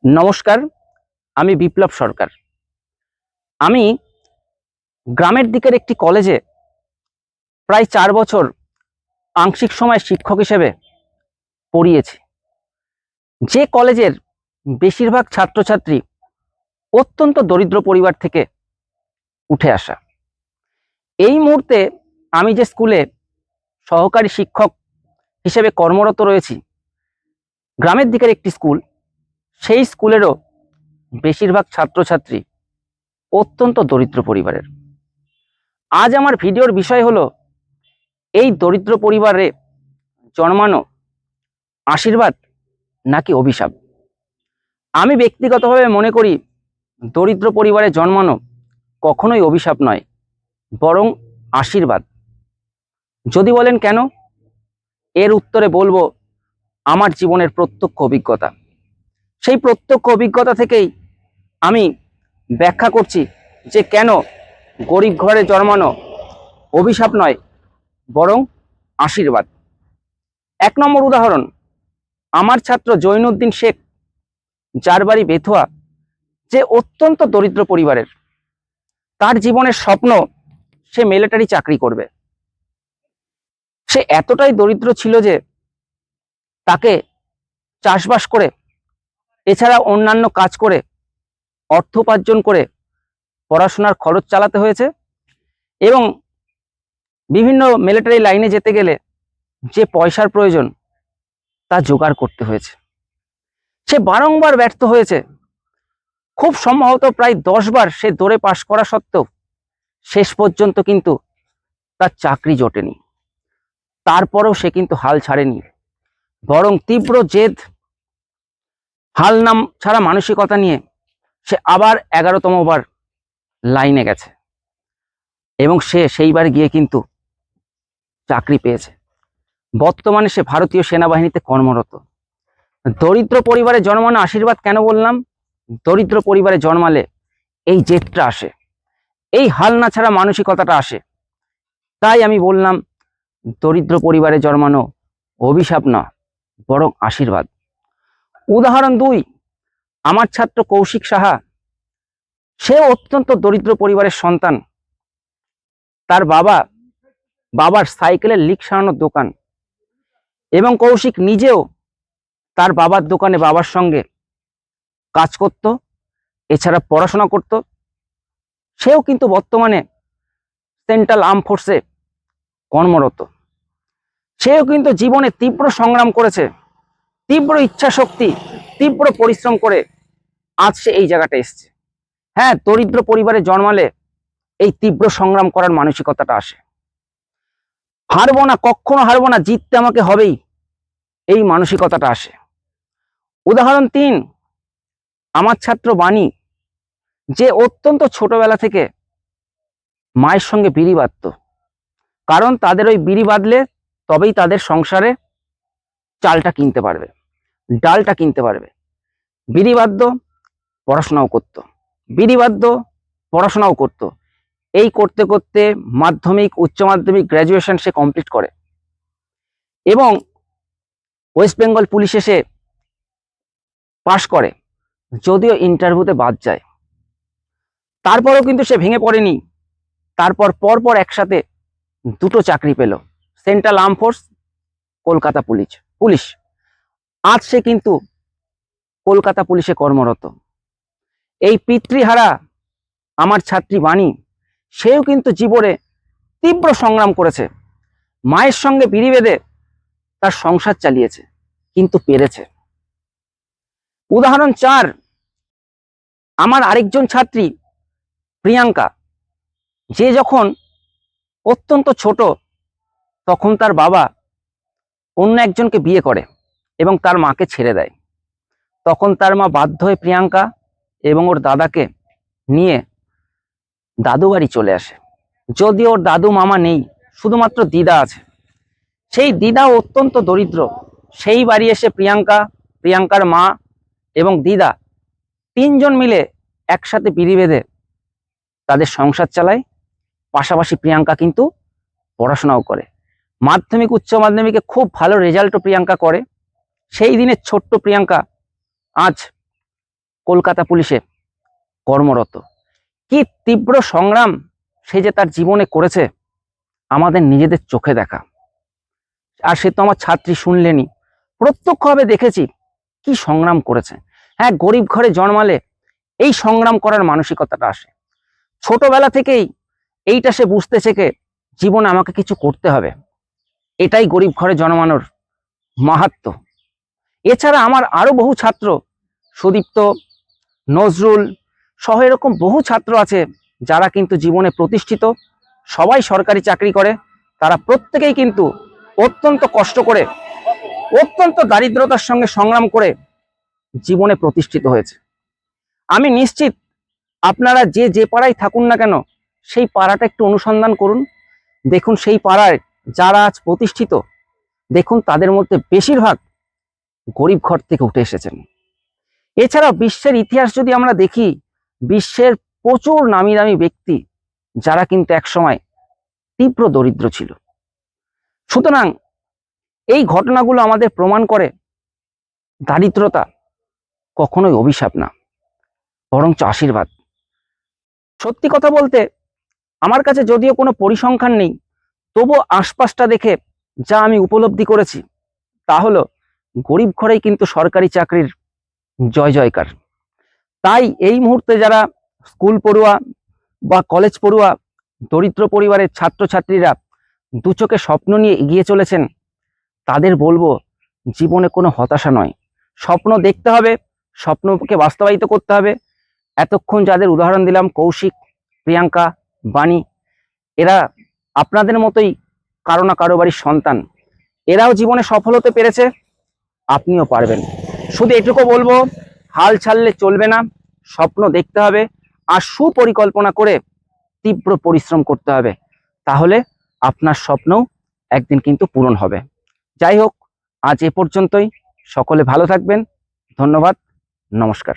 নমস্কার, আমি বিপ্লব সরকার। আমি গ্রামের দিকের একটি কলেজে প্রায় ৪ বছর আংশিক সময় শিক্ষক হিসেবে পড়িয়েছি। যে কলেজের বেশিরভাগ ছাত্রছাত্রী অত্যন্ত দরিদ্র পরিবার থেকে উঠে আসা। এই মুহূর্তে আমি যে স্কুলে সহকারী শিক্ষক হিসেবে কর্মরত রয়েছি, গ্রামের দিকের একটি স্কুল, সেই স্কুলেরও বেশিরভাগ ছাত্রছাত্রী অত্যন্ত দরিদ্র পরিবারের। আজ আমার ভিডিওর বিষয় হলো এই দরিদ্র পরিবারে জন্মানো আশীর্বাদ নাকি অভিশাপ। আমি ব্যক্তিগতভাবে মনে করি দরিদ্র পরিবারে জন্মানো কখনোই অভিশাপ নয়, বরং আশীর্বাদ। যদি বলেন কেন, এর উত্তরে বলবো আমার জীবনের প্রত্যক্ষ অভিজ্ঞতা। সেই প্রত্যক্ষ অভিজ্ঞতা থেকেই আমি ব্যাখ্যা করছি যে কেন গরিব ঘরে জন্মানো অভিশাপ নয়, বরং আশীর্বাদ। ১ নম্বর উদাহরণ, আমার ছাত্র জৈনুদ্দিন শেখ, যার বাড়ি বেথুয়া, যে অত্যন্ত দরিদ্র পরিবারের। তার জীবনের স্বপ্ন সে মিলিটারি চাকরি করবে। সে এতটাই দরিদ্র ছিল যে তাকে চাষবাস করে, এছাড়া অন্যান্য কাজ করে, অর্থ উপার্জন করে পড়াশোনার খরচ চালাতে হয়েছে এবং বিভিন্ন মিলিটারি লাইনে যেতে গেলে যে পয়সার প্রয়োজন তা জোগাড় করতে হয়েছে। সে বারংবার ব্যর্থ হয়েছে। খুব সম্ভবত প্রায় 10 বার সে দৌড়ে পাশ করা সত্ত্বেও শেষ পর্যন্ত কিন্তু তার চাকরি জোটেনি। তারপরেও সে কিন্তু হাল ছাড়েনি, বরং তীব্র জেদ, হাল নাম ছাড়া মানসিকতা নিয়ে সে আবার 11তম বার লাইনে গেছে এবং সে সেইবার গিয়ে কিন্তু চাকরি পেয়েছে। বর্তমানে সে ভারতীয় সেনাবাহিনীতে কর্মরত। দরিদ্র পরিবারে জন্মানো আশীর্বাদ কেন বললাম? দরিদ্র পরিবারে জন্মালে এই জেদটা আসে, এই হাল না ছাড়া মানসিকতাটা আসে। তাই আমি বললাম দরিদ্র পরিবারে জন্মানো অভিশাপ না, বরং আশীর্বাদ। উদাহরণ 2, আমার ছাত্র কৌশিক সাহা, সে অত্যন্ত দরিদ্র পরিবারের সন্তান। তার বাবার সাইকেলের লিক সারানোর দোকান, এবং কৌশিক নিজেও তার বাবার দোকানে বাবার সঙ্গে কাজ করত, এছাড়া পড়াশোনা করত। সেও কিন্তু বর্তমানে সেন্ট্রাল আর্ম ফোর্সে কর্মরত। সেও কিন্তু জীবনে তীব্র সংগ্রাম করেছে, তীব্র ইচ্ছা শক্তি, তীব্র পরিশ্রম করে আজ সে এই জায়গাটা এসছে। হ্যাঁ, দরিদ্র পরিবারে জন্মালে এই তীব্র সংগ্রাম করার মানসিকতাটা আসে। হারবো না, কখনো হারবো না, জিততে আমাকে হবেই, এই মানসিকতাটা আসে। উদাহরণ 3, আমার ছাত্র বাণী, যে অত্যন্ত ছোটবেলা থেকে মায়ের সঙ্গে বিড়ি বাঁধত। কারণ তাদের ওই বিড়ি বাঁধলে তবেই তাদের সংসারে চালটা কিনতে পারবে, ডালটা কিনতে পারবে। বিড়ি বাঁধত, পড়াশোনাও করত, বিড়ি বাঁধত, পড়াশোনাও করত। এই করতে করতে মাধ্যমিক, উচ্চ মাধ্যমিক, গ্র্যাজুয়েশন সে কমপ্লিট করে এবং ওয়েস্ট বেঙ্গল পুলিশে সে পাশ করে, যদিও ইন্টারভিউতে বাদ যায়। তারপরেও কিন্তু সে ভেঙে পড়েনি। তারপর পরপর একসাথে 2টো চাকরি পেল, central arm force, Kolkata police. আজ সে কিন্তু কলকাতা পুলিশে কর্মরত। এই পিতৃহারা আমার ছাত্রী বাণী, সেও কিন্তু জীবনে তীব্র সংগ্রাম করেছে। মায়ের সঙ্গে বিড়ি বেঁধে তার সংসার চালিয়েছে, কিন্তু পেরেছে। উদাহরণ 4, আমার আরেকজন ছাত্রী প্রিয়াঙ্কা, যে যখন অত্যন্ত ছোট তখন তার বাবা অন্য একজনকে বিয়ে করে এবং তার মাকে ছেড়ে দেয়। তখন তার মা বাধ্য হয়ে প্রিয়াঙ্কা এবং ওর দাদাকে নিয়ে দাদু বাড়ি চলে আসে। যদিও ওর দাদু মামা নেই, শুধুমাত্র দিদা আছে। সেই দিদা অত্যন্ত দরিদ্র। সেই বাড়ি এসে প্রিয়াঙ্কার মা এবং দিদা 3 জন মিলে একসাথে বিড়ি বেঁধে তাদের সংসার চালায়। পাশাপাশি প্রিয়াঙ্কা কিন্তু পড়াশোনাও করে। মাধ্যমিক, উচ্চ মাধ্যমিকে খুব ভালো রেজাল্টও প্রিয়াঙ্কা করে। সেই দিনের ছোট্ট প্রিয়াঙ্কা আজ কলকাতা পুলিশে কর্মরত। কি তীব্র সংগ্রাম সে যে তার জীবনে করেছে আমাদের নিজেদের চোখে দেখা। আর সে তো আমার ছাত্রী, শুনলেনি, প্রত্যক্ষভাবে দেখেছি কি সংগ্রাম করেছে। হ্যাঁ, গরিব ঘরে জন্মালে এই সংগ্রাম করার মানসিকতাটা আসে। ছোটবেলা থেকেই এইটা সে বুঝতে শেখে, জীবনে আমাকে কিছু করতে হবে। এটাই গরিব ঘরে জন্মানোর মাহাত্ম্য। এছাড়া আমার আরো বহু ছাত্র, সুদীপ্ত, নজরুল সহ এরকম বহু ছাত্র আছে যারা কিন্তু জীবনে প্রতিষ্ঠিত, সবাই সরকারি চাকরি করে। তারা প্রত্যেকেই কিন্তু অত্যন্ত কষ্ট করে, অত্যন্ত দারিদ্রতার সঙ্গে সংগ্রাম করে জীবনে প্রতিষ্ঠিত হয়েছে। আমি নিশ্চিত আপনারা যে যে পাড়ায় থাকুন না কেন, সেই পাড়াটা একটু অনুসন্ধান করুন। দেখুন সেই পাড়ায় যারা আজ প্রতিষ্ঠিত, দেখুন তাদের মধ্যে বেশিরভাগ গরিব ঘর থেকে উঠে এসেছেন। এছাড়াও বিশ্বের ইতিহাস যদি আমরা দেখি, বিশ্বের প্রচুর নামি দামি ব্যক্তি যারা কিন্তু একসময় তীব্র দরিদ্র ছিল। সুতরাং এই ঘটনাগুলো আমাদের প্রমাণ করে দারিদ্রতা কখনোই অভিশাপ না, বরঞ্চ আশীর্বাদ। সত্যি কথা বলতে আমার কাছে যদিও কোনো পরিসংখ্যান নেই, তবুও আশপাশটা দেখে যা আমি উপলব্ধি করেছি তা হলো গরিব ঘরেই কিন্তু সরকারি চাকরির জয় জয়কার। তাই এই মুহূর্তে যারা স্কুল পড়ুয়া বা কলেজ পড়ুয়া দরিদ্র পরিবারের ছাত্রছাত্রীরা দু চোখে স্বপ্ন নিয়ে এগিয়ে চলেছেন, তাদের বলবো জীবনে কোনো হতাশা নয়, স্বপ্ন দেখতে হবে, স্বপ্নকে বাস্তবায়িত করতে হবে। এতক্ষণ যাদের উদাহরণ দিলাম, কৌশিক, প্রিয়াঙ্কা, বাণী, এরা আপনাদের মতোই কারো না কারো বাড়ির সন্তান। এরাও জীবনে সফল হতে পেরেছে, আপনিও পারবেন। শুধু এটুকু বলবো, হাল ছাড়লে চলবে না, স্বপ্ন দেখতে হবে আর সুপরিকল্পনা করে তীব্র পরিশ্রম করতে হবে। তাহলে আপনার স্বপ্নও একদিন কিন্তু পূরণ হবে। যাই হোক, আজ এ পর্যন্তই। সকলে ভালো থাকবেন। ধন্যবাদ। নমস্কার।